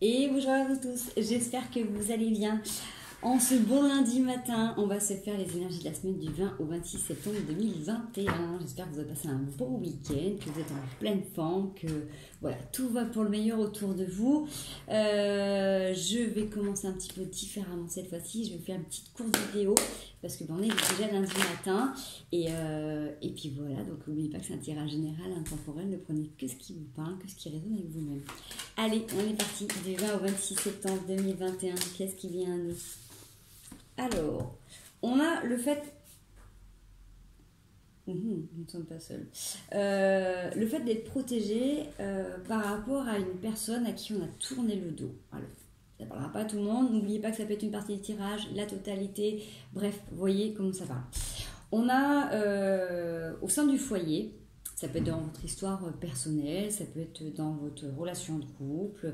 Et bonjour à vous tous, j'espère que vous allez bien. En ce bon lundi matin, on va se faire les énergies de la semaine du 20 au 26 septembre 2021. J'espère que vous avez passé un bon week-end, que vous êtes en pleine forme, que voilà, tout va pour le meilleur autour de vous. Je vais commencer un petit peu différemment cette fois-ci. Je vais vous faire une petite courte vidéo parce que on est déjà lundi matin. Et puis voilà, donc n'oubliez pas que c'est un tirage général, intemporel. Ne prenez que ce qui vous parle, que ce qui résonne avec vous-même. Allez, on est parti du 20 au 26 septembre 2021. Qu'est-ce qui vient à nous ? Alors, on a le fait... nous ne sommes pas seuls. Le fait d'être protégé par rapport à une personne à qui on a tourné le dos. Alors, ça ne parlera pas à tout le monde. N'oubliez pas que ça peut être une partie du tirage, la totalité. Bref, voyez comment ça parle. On a au sein du foyer... Ça peut être dans votre histoire personnelle, ça peut être dans votre relation de couple,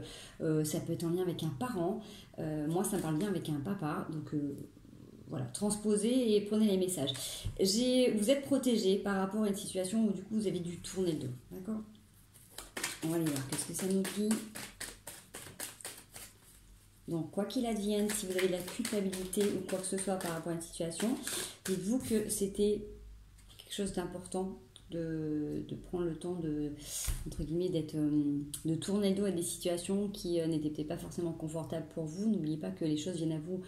ça peut être en lien avec un parent. Moi, ça me parle bien avec un papa. Donc, voilà, transposez et prenez les messages. Vous êtes protégé par rapport à une situation où, du coup, vous avez dû tourner le dos. D'accord ? On va aller voir. Qu'est-ce que ça nous dit ? Donc, quoi qu'il advienne, si vous avez de la culpabilité ou quoi que ce soit par rapport à une situation, dites-vous que c'était quelque chose d'important. De prendre le temps de, entre guillemets, de tourner le dos à des situations qui n'étaient peut-être pas forcément confortables pour vous. N'oubliez pas que les choses viennent à vous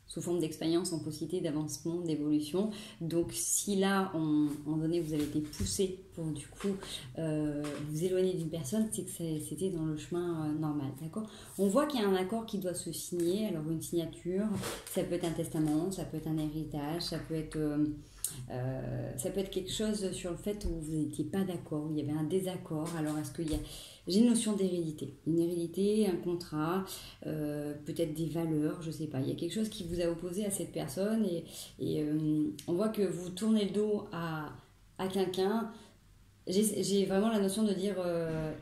sous forme d'expérience, en possibilité d'avancement, d'évolution. Donc si là, à un moment donné, vous avez été poussé pour du coup vous éloigner d'une personne, c'est que c'était dans le chemin normal, d'accord ? On voit qu'il y a un accord qui doit se signer. Alors une signature, ça peut être un testament, ça peut être un héritage, ça peut être quelque chose sur le fait où vous n'étiez pas d'accord, où il y avait un désaccord. Alors est-ce qu'il y a... J'ai une notion d'hérédité. Une hérédité, un contrat, peut-être des valeurs, je ne sais pas. Il y a quelque chose qui vous a opposé à cette personne et on voit que vous tournez le dos à quelqu'un. J'ai vraiment la notion de dire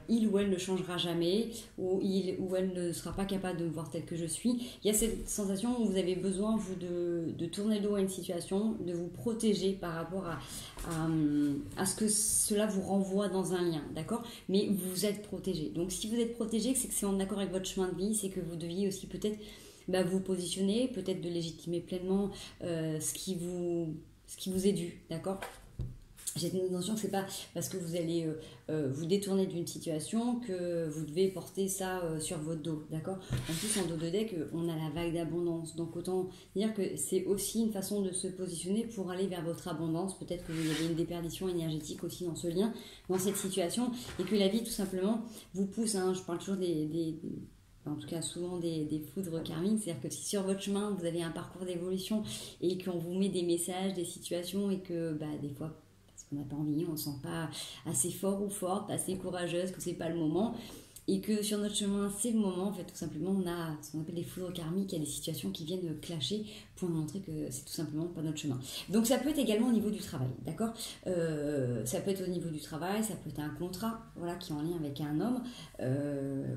il ou elle ne changera jamais ou il ou elle ne sera pas capable de me voir tel que je suis. Il y a cette sensation où vous avez besoin, vous, de tourner le dos à une situation, de vous protéger par rapport à ce que cela vous renvoie dans un lien, d'accord ? Mais vous êtes protégé. Donc si vous êtes protégé, c'est que c'est en accord avec votre chemin de vie, c'est que vous deviez aussi peut-être vous positionner, peut-être de légitimer pleinement ce qui vous est dû, d'accord ? J'ai une notion que c'est pas parce que vous allez vous détourner d'une situation que vous devez porter ça sur votre dos, d'accord ? En plus, en dos de deck, on a la vague d'abondance. Donc, autant dire que c'est aussi une façon de se positionner pour aller vers votre abondance. Peut-être que vous avez une déperdition énergétique aussi dans ce lien, dans cette situation, et que la vie, tout simplement, vous pousse. Hein, je parle toujours en tout cas souvent des foudres karmiques, c'est-à-dire que si sur votre chemin, vous avez un parcours d'évolution et qu'on vous met des messages, des situations et que des fois, on n'a pas envie, on ne se sent pas assez fort ou forte, assez courageuse, que c'est pas le moment, et que sur notre chemin, c'est le moment, en fait, tout simplement, on a ce qu'on appelle des foudres karmiques, il y a des situations qui viennent clasher pour nous montrer que c'est tout simplement pas notre chemin. Donc ça peut être également au niveau du travail, d'accord ? Ça peut être au niveau du travail, ça peut être un contrat, voilà, qui est en lien avec un homme,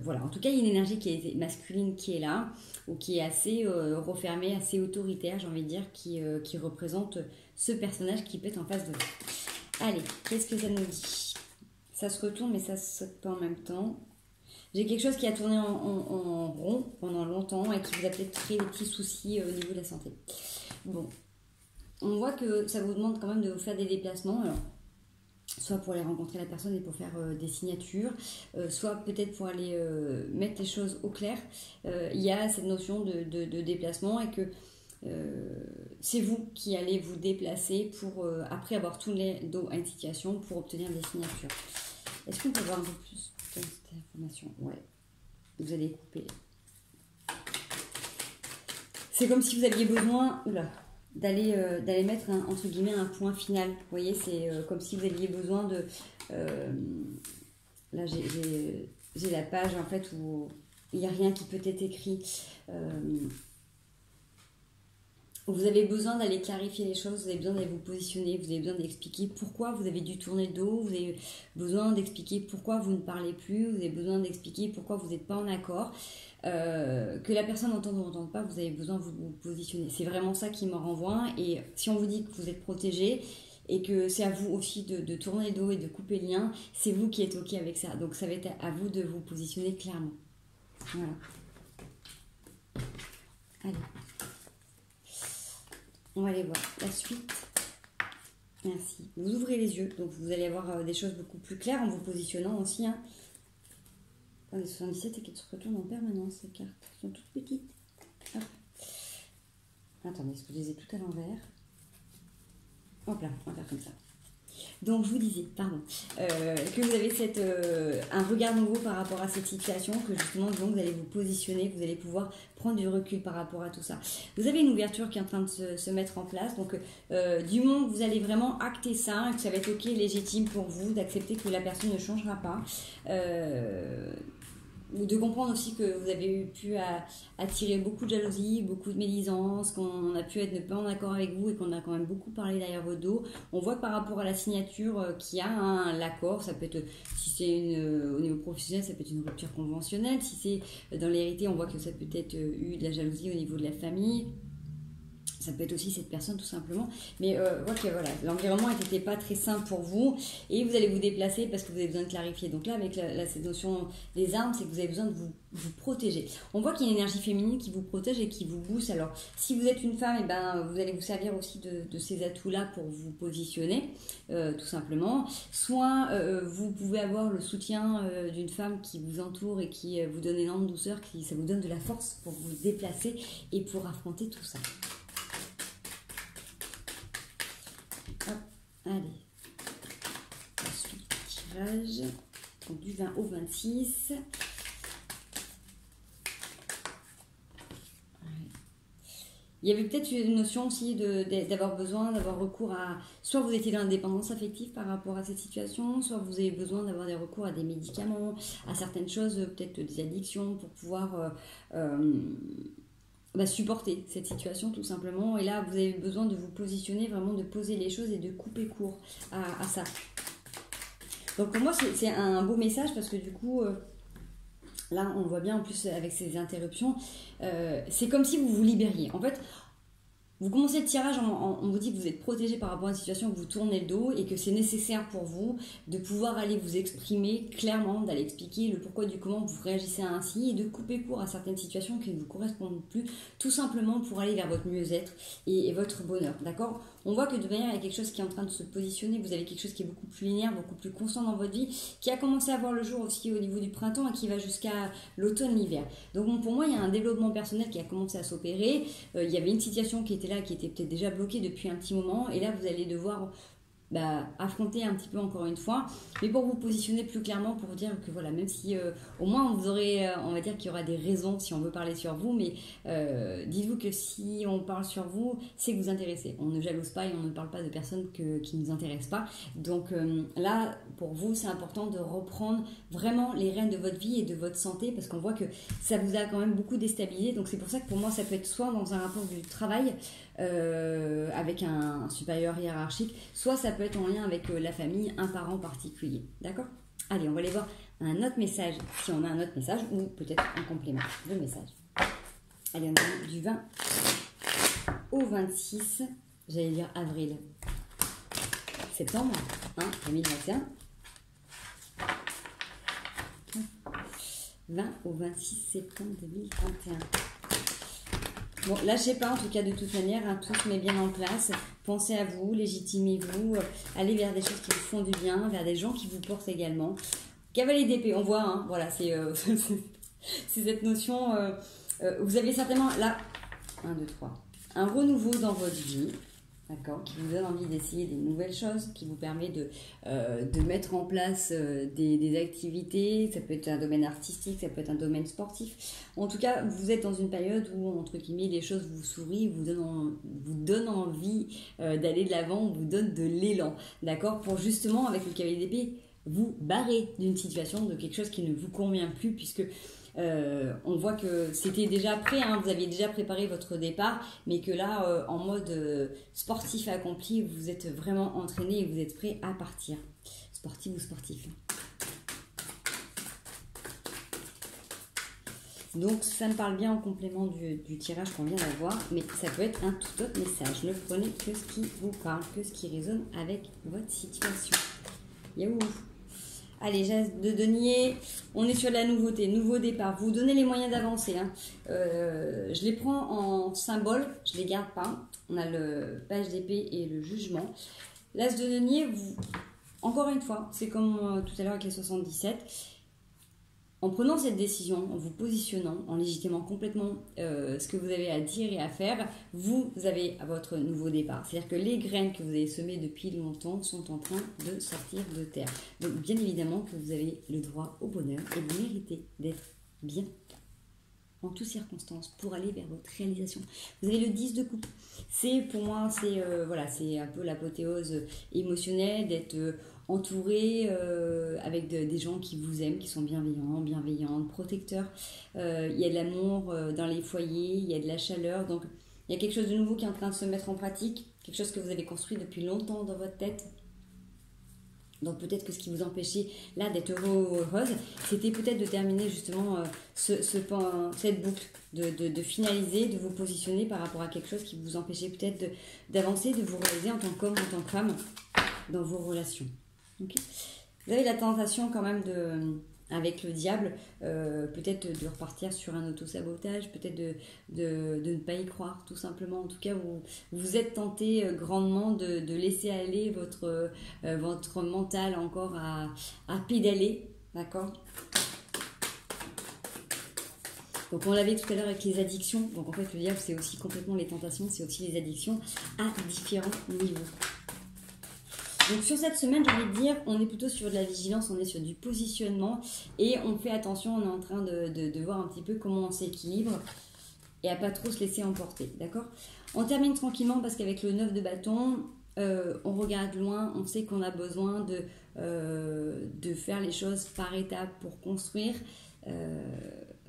voilà. En tout cas, il y a une énergie qui est masculine qui est là, ou qui est assez refermée, assez autoritaire, j'ai envie de dire, qui représente ce personnage qui peut être en face de vous. Allez, qu'est-ce que ça nous dit ? Ça se retourne, mais ça se saute pas en même temps. J'ai quelque chose qui a tourné en rond pendant longtemps et qui vous a peut-être créé des petits soucis au niveau de la santé. Bon, on voit que ça vous demande quand même de vous faire des déplacements. Alors, soit pour aller rencontrer la personne et pour faire des signatures, soit peut-être pour aller mettre les choses au clair. Il y a cette notion de déplacement et que c'est vous qui allez vous déplacer pour, après avoir tourné le dos à une situation, pour obtenir des signatures. Est-ce qu'on peut voir un peu plus de cette information ? Ouais. Vous allez couper. C'est comme si vous aviez besoin d'aller mettre entre guillemets un point final. Vous voyez, c'est comme si vous aviez besoin de... là, j'ai la page en fait où il n'y a rien qui peut être écrit. Vous avez besoin d'aller clarifier les choses, vous avez besoin d'aller vous positionner, vous avez besoin d'expliquer pourquoi vous avez dû tourner le dos, vous avez besoin d'expliquer pourquoi vous ne parlez plus, vous avez besoin d'expliquer pourquoi vous n'êtes pas en accord, que la personne entende ou n'entende pas, vous avez besoin de vous positionner. C'est vraiment ça qui me renvoie, et si on vous dit que vous êtes protégé et que c'est à vous aussi de tourner le dos et de couper le lien, c'est vous qui êtes OK avec ça. Donc ça va être à vous de vous positionner clairement. Voilà. Allez. On va aller voir la suite. Merci. Vous ouvrez les yeux, donc vous allez avoir des choses beaucoup plus claires en vous positionnant aussi. Hein. On est 77 et qui se retournent en permanence, ces cartes. Elles sont toutes petites. Hop. Attendez, est-ce que je les ai toutes à l'envers? Hop là, on va faire comme ça. Donc je vous disais, pardon, que vous avez un regard nouveau par rapport à cette situation, que justement donc, vous allez vous positionner, que vous allez pouvoir prendre du recul par rapport à tout ça. Vous avez une ouverture qui est en train de se mettre en place, donc du moment que vous allez vraiment acter ça, que ça va être ok, légitime pour vous, d'accepter que la personne ne changera pas, de comprendre aussi que vous avez pu attirer beaucoup de jalousie, beaucoup de médisance, qu'on a pu être ne pas en accord avec vous et qu'on a quand même beaucoup parlé derrière votre dos. On voit que par rapport à la signature qu'il y a l'accord, ça peut être, si c'est au niveau professionnel, ça peut être une rupture conventionnelle. Si c'est dans l'hérité, on voit que ça peut être eu de la jalousie au niveau de la famille. Ça peut être aussi cette personne tout simplement. Mais voilà, l'environnement n'était pas très sain pour vous et vous allez vous déplacer parce que vous avez besoin de clarifier. Donc là, avec cette notion des armes, c'est que vous avez besoin de vous protéger. On voit qu'il y a une énergie féminine qui vous protège et qui vous booste. Alors, si vous êtes une femme, eh ben, vous allez vous servir aussi de ces atouts-là pour vous positionner, tout simplement. Soit vous pouvez avoir le soutien d'une femme qui vous entoure et qui vous donne énormément de douceur, ça vous donne de la force pour vous déplacer et pour affronter tout ça. Hop, allez. Ensuite, tirage. Donc, du 20 au 26. Il y avait peut-être une notion aussi d'avoir besoin, d'avoir recours à... Soit vous étiez dans l'indépendance affective par rapport à cette situation, soit vous avez besoin d'avoir des recours à des médicaments, à certaines choses, peut-être des addictions pour pouvoir... supporter cette situation tout simplement. Et là, vous avez besoin de vous positionner, vraiment de poser les choses et de couper court à ça. Donc pour moi, c'est un beau message parce que du coup, là, on voit bien en plus avec ces interruptions, c'est comme si vous vous libériez. En fait, vous commencez le tirage, on vous dit que vous êtes protégé par rapport à une situation, que vous tournez le dos et que c'est nécessaire pour vous de pouvoir aller vous exprimer clairement, d'aller expliquer le pourquoi du comment vous réagissez ainsi et de couper court à certaines situations qui ne vous correspondent plus, tout simplement pour aller vers votre mieux-être et votre bonheur, d'accord? On voit que de manière, il y a quelque chose qui est en train de se positionner, vous avez quelque chose qui est beaucoup plus linéaire, beaucoup plus constant dans votre vie, qui a commencé à voir le jour aussi au niveau du printemps et qui va jusqu'à l'automne, l'hiver. Donc bon, pour moi, il y a un développement personnel qui a commencé à s'opérer, il y avait une situation qui était là, qui était peut-être déjà bloquée depuis un petit moment, et là, vous allez devoir... affronter un petit peu encore une fois, mais pour vous positionner plus clairement, pour dire que voilà, même si au moins vous aurez, on va dire qu'il y aura des raisons si on veut parler sur vous, mais dites-vous que si on parle sur vous, c'est que vous intéressez. On ne jalouse pas et on ne parle pas de personnes qui ne nous intéressent pas. Donc là, pour vous, c'est important de reprendre vraiment les rênes de votre vie et de votre santé, parce qu'on voit que ça vous a quand même beaucoup déstabilisé. Donc c'est pour ça que pour moi, ça peut être soit dans un rapport du travail, avec un supérieur hiérarchique, soit ça peut être en lien avec la famille, un parent particulier. D'accord? Allez, on va aller voir un autre message, si on a un autre message, ou peut-être un complément de message. Allez, on a du 20 au 26, j'allais dire avril, septembre, 2021. 20 au 26 septembre 2021. Bon, lâchez pas en tout cas de toute manière, tout se met bien en place. Pensez à vous, légitimez-vous, allez vers des choses qui vous font du bien, vers des gens qui vous portent également. Cavalier d'épée, on voit, voilà, c'est cette notion. Vous avez certainement là, 1, 2, 3, un renouveau dans votre vie. D'accord, qui vous donne envie d'essayer des nouvelles choses, qui vous permet de mettre en place des activités. Ça peut être un domaine artistique, ça peut être un domaine sportif. En tout cas, vous êtes dans une période où, entre guillemets, les choses vous sourient, vous donnent envie d'aller de l'avant, vous donnent de l'élan. D'accord, pour justement, avec le cavalier d'épée, vous barrer d'une situation, de quelque chose qui ne vous convient plus, puisque... on voit que c'était déjà prêt, vous aviez déjà préparé votre départ, mais que là, en mode sportif accompli, vous êtes vraiment entraîné et vous êtes prêt à partir. Sportif ou sportif. Donc, ça me parle bien en complément du tirage qu'on vient d'avoir, mais ça peut être un tout autre message. Ne prenez que ce qui vous parle, que ce qui résonne avec votre situation. Yahoo! Allez, geste de denier, on est sur la nouveauté, nouveau départ. Vous donnez les moyens d'avancer. Hein. Je les prends en symbole, je les garde pas. On a le page d'épée et le jugement. L'as de denier, encore une fois, c'est comme tout à l'heure avec les 77. En prenant cette décision, en vous positionnant, en légitimant complètement ce que vous avez à dire et à faire, vous avez votre nouveau départ. C'est-à-dire que les graines que vous avez semées depuis longtemps sont en train de sortir de terre. Donc bien évidemment que vous avez le droit au bonheur et vous méritez d'être bien en toutes circonstances pour aller vers votre réalisation. Vous avez le 10 de coupe. C'est pour moi, c'est un peu l'apothéose émotionnelle d'être entouré avec des gens qui vous aiment, qui sont bienveillants, bienveillantes, protecteurs. Il y a de l'amour dans les foyers, il y a de la chaleur. Donc il y a quelque chose de nouveau qui est en train de se mettre en pratique, quelque chose que vous avez construit depuis longtemps dans votre tête. Donc peut-être que ce qui vous empêchait là d'être heureux ou heureuse, c'était peut-être de terminer justement cette boucle, de finaliser, de vous positionner par rapport à quelque chose qui vous empêchait peut-être d'avancer, de vous réaliser en tant qu'homme, en tant que femme dans vos relations. Okay. Vous avez la tentation quand même avec le diable, peut-être de repartir sur un autosabotage, peut-être de ne pas y croire tout simplement. En tout cas, vous êtes tenté grandement de laisser aller votre mental encore à pédaler, d'accord ? Donc on l'avait tout à l'heure avec les addictions. Donc en fait, le diable, c'est aussi complètement les tentations, c'est aussi les addictions à différents niveaux. Donc sur cette semaine, j'ai envie de dire, on est plutôt sur de la vigilance, on est sur du positionnement et on fait attention, on est en train de voir un petit peu comment on s'équilibre et à pas trop se laisser emporter, d'accord ? On termine tranquillement parce qu'avec le 9 de bâton, on regarde loin, on sait qu'on a besoin de faire les choses par étapes pour construire.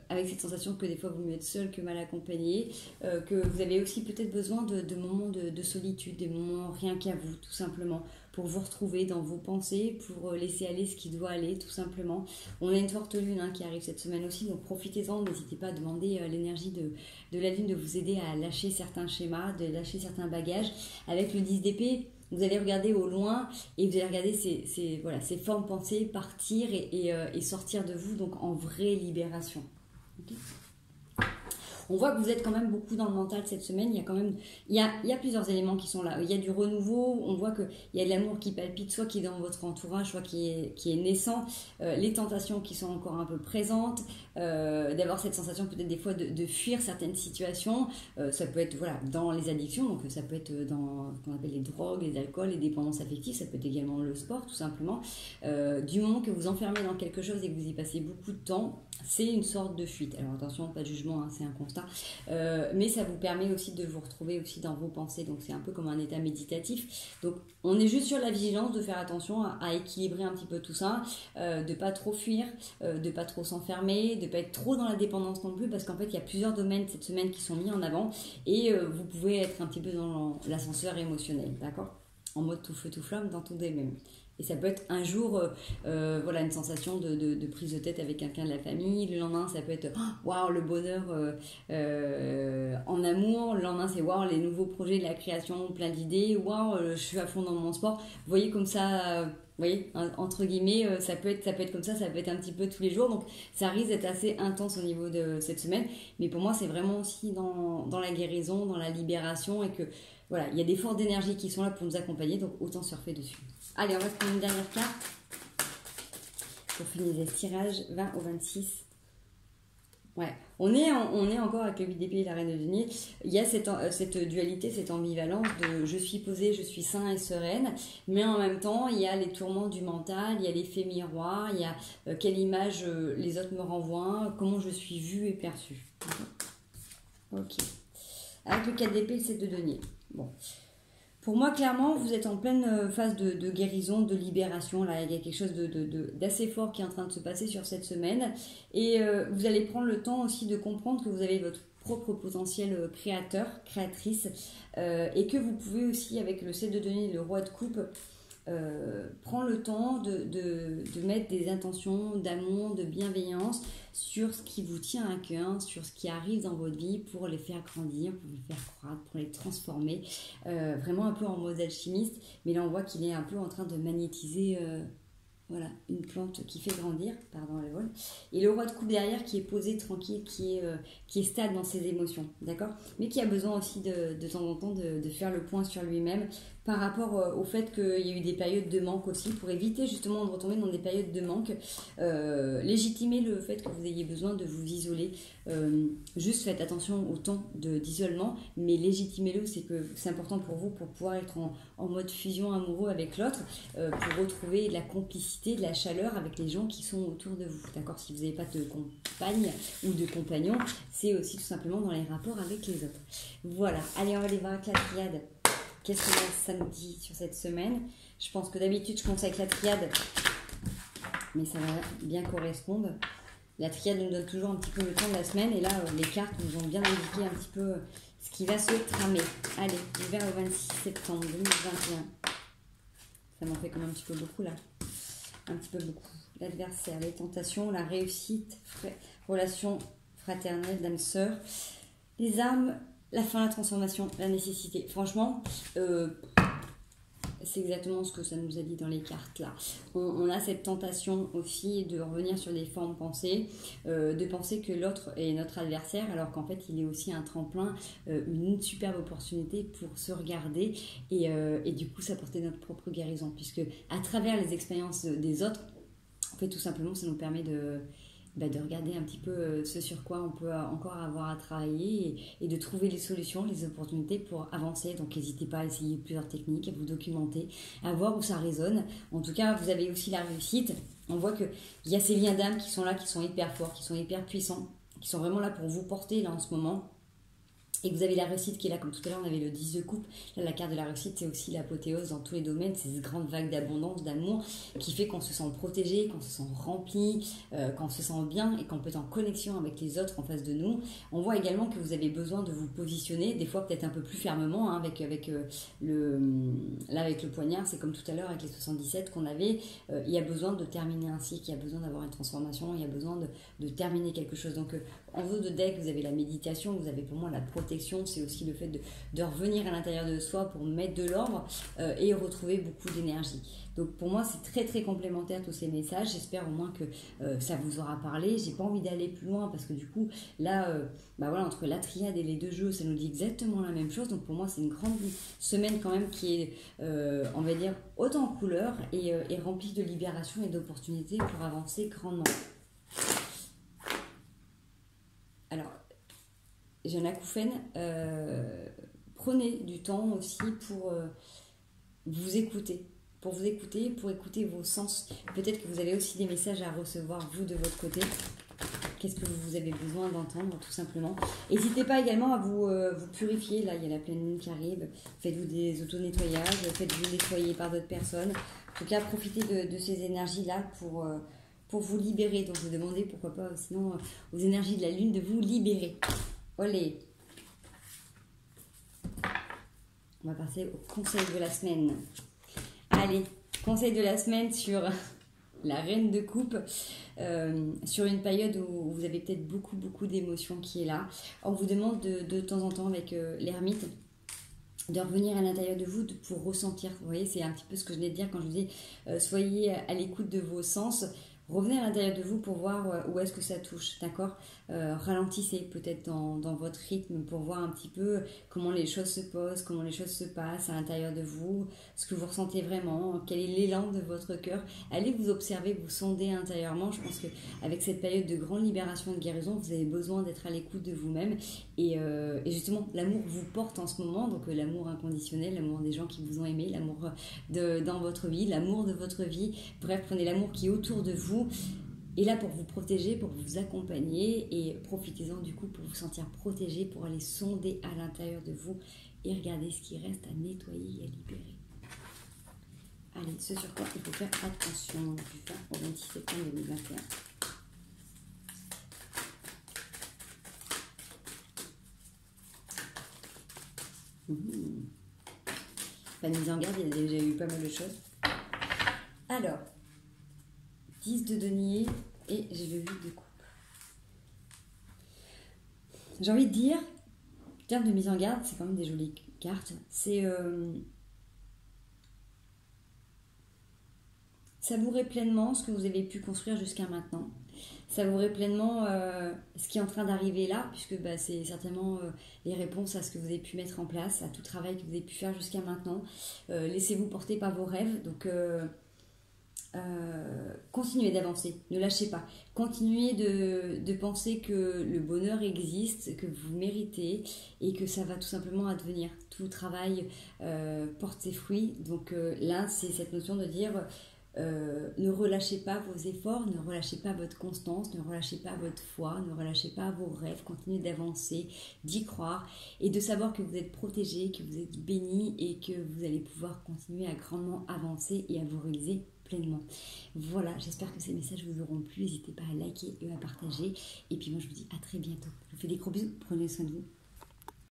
Avec cette sensation que des fois vous mieux être seul que mal accompagné, que vous avez aussi peut-être besoin de moments de solitude, des moments rien qu'à vous, tout simplement, pour vous retrouver dans vos pensées, pour laisser aller ce qui doit aller, tout simplement. On a une forte lune qui arrive cette semaine aussi, donc profitez-en, n'hésitez pas à demander l'énergie de la lune de vous aider à lâcher certains schémas, de lâcher certains bagages. Avec le 10 d'épée, vous allez regarder au loin et vous allez regarder ces formes pensées partir et sortir de vous, donc en vraie libération. Okay. On voit que vous êtes quand même beaucoup dans le mental cette semaine. Il y a plusieurs éléments qui sont là. Il y a du renouveau. On voit qu'il y a de l'amour qui palpite, soit qui est dans votre entourage, soit qui est naissant. Les tentations qui sont encore un peu présentes. D'avoir cette sensation peut-être des fois de fuir certaines situations. Ça peut être dans les addictions. Donc ça peut être dans ce qu'on appelle les drogues, les alcools, les dépendances affectives. Ça peut être également le sport, tout simplement. Du moment que vous enfermez dans quelque chose et que vous y passez beaucoup de temps, c'est une sorte de fuite. Alors attention, pas de jugement, c'est un constat. Mais ça vous permet aussi de vous retrouver aussi dans vos pensées. Donc c'est un peu comme un état méditatif. Donc on est juste sur la vigilance, de faire attention à équilibrer un petit peu tout ça, de pas trop fuir, de pas trop s'enfermer, de pas être trop dans la dépendance non plus, parce qu'en fait il y a plusieurs domaines cette semaine qui sont mis en avant et vous pouvez être un petit peu dans l'ascenseur émotionnel, d'accord ? En mode tout feu tout flamme dans tout des mêmes. Et ça peut être un jour, une sensation de prise de tête avec quelqu'un de la famille. Le lendemain, ça peut être waouh, le bonheur en amour. Le lendemain, c'est waouh, les nouveaux projets, de la création, plein d'idées. Waouh, je suis à fond dans mon sport. Vous voyez comme ça, vous voyez, entre guillemets, ça peut être comme ça peut être un petit peu tous les jours. Donc ça risque d'être assez intense au niveau de cette semaine. Mais pour moi, c'est vraiment aussi dans la guérison, dans la libération et que voilà, il y a des forces d'énergie qui sont là pour nous accompagner. Donc autant surfer dessus. Allez, on va prendre une dernière carte pour finir ce tirage 20 au 26. Ouais, on est encore avec le 8 d'épée et la reine de denier. Il y a cette dualité, cette ambivalence de je suis posée, je suis sain et sereine, mais en même temps, il y a les tourments du mental, il y a l'effet miroir, il y a quelle image les autres me renvoient, comment je suis vue et perçue. Ok. Avec le 4 d'épée et le 7 de denier. Bon. Pour moi, clairement, vous êtes en pleine phase de guérison, de libération. Là, il y a quelque chose d'assez fort qui est en train de se passer sur cette semaine. Et vous allez prendre le temps aussi de comprendre que vous avez votre propre potentiel créateur, créatrice. Et que vous pouvez aussi, avec le 7 de denier et le roi de coupe, prendre le temps de mettre des intentions d'amour, de bienveillance sur ce qui vous tient à cœur, sur ce qui arrive dans votre vie pour les faire grandir, pour les faire croître, pour les transformer. Vraiment un peu en mode alchimiste, mais là on voit qu'il est un peu en train de magnétiser Voilà, une plante qui fait grandir, pardon le vol. Et le roi de coupe derrière qui est posé, tranquille, qui est stable dans ses émotions, d'accord? Mais qui a besoin aussi de temps en temps de faire le point sur lui-même par rapport au fait qu'il y a eu des périodes de manque aussi, pour éviter justement de retomber dans des périodes de manque. Légitimer le fait que vous ayez besoin de vous isoler. Juste faites attention au temps d'isolement, mais légitimez-le, c'est important pour vous pour pouvoir être en mode fusion amoureux avec l'autre, pour retrouver de la complicité, de la chaleur avec les gens qui sont autour de vous. D'accord? Si vous n'avez pas de compagne ou de compagnon, c'est aussi tout simplement dans les rapports avec les autres. Voilà, allez, on va aller voir avec la triade. Qu'est-ce que ça nous dit sur cette semaine? Je pense que d'habitude, je commence avec la triade, mais ça va bien correspondre. La triade nous donne toujours un petit peu le temps de la semaine, et là, les cartes nous ont bien indiqué un petit peu ce qui va se tramer. Allez, du vers au 26 septembre 2021. Ça m'en fait quand même un petit peu beaucoup, là. Un petit peu beaucoup. L'adversaire, les tentations, la réussite, relation fraternelle, d'âme-sœur, les armes, la fin, la transformation, la nécessité. Franchement, c'est exactement ce que ça nous a dit dans les cartes là. On a cette tentation aussi de revenir sur des formes pensées, de penser que l'autre est notre adversaire, alors qu'en fait il est aussi un tremplin, une superbe opportunité pour se regarder et du coup s'apporter notre propre guérison, puisque à travers les expériences des autres, en fait tout simplement ça nous permet de regarder un petit peu ce sur quoi on peut encore avoir à travailler et de trouver les solutions, les opportunités pour avancer. Donc n'hésitez pas à essayer plusieurs techniques, à vous documenter, à voir où ça résonne. En tout cas, vous avez aussi la réussite. On voit qu'il y a ces liens d'âme qui sont là, qui sont hyper forts, qui sont hyper puissants, qui sont vraiment là pour vous porter là en ce moment. Et vous avez la réussite qui est là, comme tout à l'heure on avait le 10 de coupe. Là, la carte de la réussite, c'est aussi l'apothéose dans tous les domaines, c'est cette grande vague d'abondance, d'amour qui fait qu'on se sent protégé, qu'on se sent rempli, qu'on se sent bien et qu'on peut être en connexion avec les autres en face de nous. On voit également que vous avez besoin de vous positionner, des fois peut-être un peu plus fermement, hein, avec le poignard, c'est comme tout à l'heure avec les 77 qu'on avait. Il y a besoin de terminer un cycle, il y a besoin d'avoir une transformation, il y a besoin de terminer quelque chose. Donc en haut de deck, vous avez la méditation, vous avez pour moi la protection, c'est aussi le fait de revenir à l'intérieur de soi pour mettre de l'ordre et retrouver beaucoup d'énergie. Donc pour moi, c'est très très complémentaire tous ces messages. J'espère au moins que ça vous aura parlé. J'ai pas envie d'aller plus loin parce que du coup, là, voilà, entre la triade et les deux jeux, ça nous dit exactement la même chose. Donc pour moi, c'est une grande semaine quand même qui est, on va dire, haute en couleurs et remplie de libération et d'opportunités pour avancer grandement. Alors, j'ai un acouphène. Prenez du temps aussi pour vous écouter. Pour vous écouter, pour écouter vos sens. Peut-être que vous avez aussi des messages à recevoir, vous, de votre côté. Qu'est-ce que vous avez besoin d'entendre, tout simplement. N'hésitez pas également à vous purifier. Là, il y a la pleine lune qui arrive. Faites-vous des auto-nettoyages. Faites-vous nettoyer par d'autres personnes. En tout cas, profitez de ces énergies-là pour vous libérer. Donc, je demandais pourquoi pas, sinon, aux énergies de la lune, de vous libérer. Olé! On va passer au conseil de la semaine. Allez, conseil de la semaine sur la reine de coupe, sur une période où vous avez peut-être beaucoup d'émotions qui est là. On vous demande de temps en temps avec l'ermite de revenir à l'intérieur de vous pour ressentir. Vous voyez, c'est un petit peu ce que je venais de dire quand je vous dis soyez à l'écoute de vos sens. Revenez à l'intérieur de vous pour voir où est-ce que ça touche, d'accord? Ralentissez peut-être dans votre rythme pour voir un petit peu comment les choses se posent, comment les choses se passent à l'intérieur de vous, ce que vous ressentez vraiment, quel est l'élan de votre cœur. Allez vous observer, vous sonder intérieurement. Je pense qu'avec cette période de grande libération et de guérison, vous avez besoin d'être à l'écoute de vous-même. Et justement, l'amour vous porte en ce moment, donc l'amour inconditionnel, l'amour des gens qui vous ont aimé, l'amour dans votre vie, l'amour de votre vie. Bref, prenez l'amour qui est autour de vous. Et là pour vous protéger, pour vous accompagner et profitez-en du coup pour vous sentir protégé, pour aller sonder à l'intérieur de vous et regarder ce qui reste à nettoyer et à libérer. Allez, ce sur quoi il faut faire attention du 20 au 26 septembre 2021. Pas de mise en garde, il y a déjà eu pas mal de choses. Alors, 10 de denier et j'ai le 8 de coupe. J'ai envie de dire, en termes de mise en garde, c'est quand même des jolies cartes. C'est Savourez pleinement ce que vous avez pu construire jusqu'à maintenant. Savourez pleinement ce qui est en train d'arriver là, puisque bah, c'est certainement les réponses à ce que vous avez pu mettre en place, à tout travail que vous avez pu faire jusqu'à maintenant. Laissez-vous porter par vos rêves. Donc, continuez d'avancer, ne lâchez pas. Continuez de penser que le bonheur existe, que vous méritez et que ça va tout simplement advenir. Tout travail porte ses fruits. Donc là, c'est cette notion de dire ne relâchez pas vos efforts, ne relâchez pas votre constance, ne relâchez pas votre foi, ne relâchez pas vos rêves. Continuez d'avancer, d'y croire et de savoir que vous êtes protégé, que vous êtes béni et que vous allez pouvoir continuer à grandement avancer et à vous réaliser pleinement. Voilà, j'espère que ces messages vous auront plu. N'hésitez pas à liker et à partager. Et puis moi, je vous dis à très bientôt. Je vous fais des gros bisous. Prenez soin de vous.